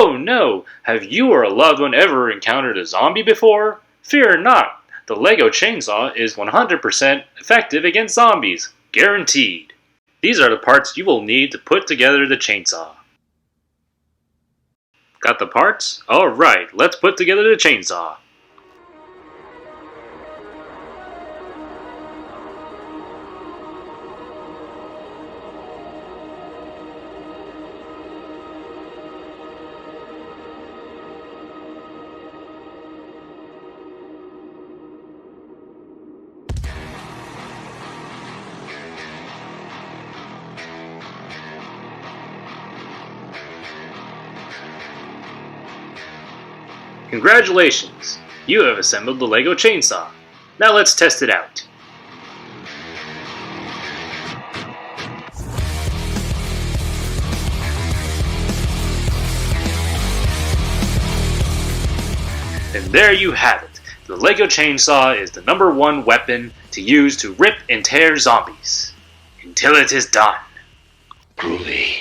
Oh no! Have you or a loved one ever encountered a zombie before? Fear not! The Lego chainsaw is 100% effective against zombies. Guaranteed. These are the parts you will need to put together the chainsaw. Got the parts? Alright, let's put together the chainsaw. Congratulations! You have assembled the Lego chainsaw. Now let's test it out. And there you have it. The Lego chainsaw is the #1 weapon to use to rip and tear zombies. Until it is done. Groovy.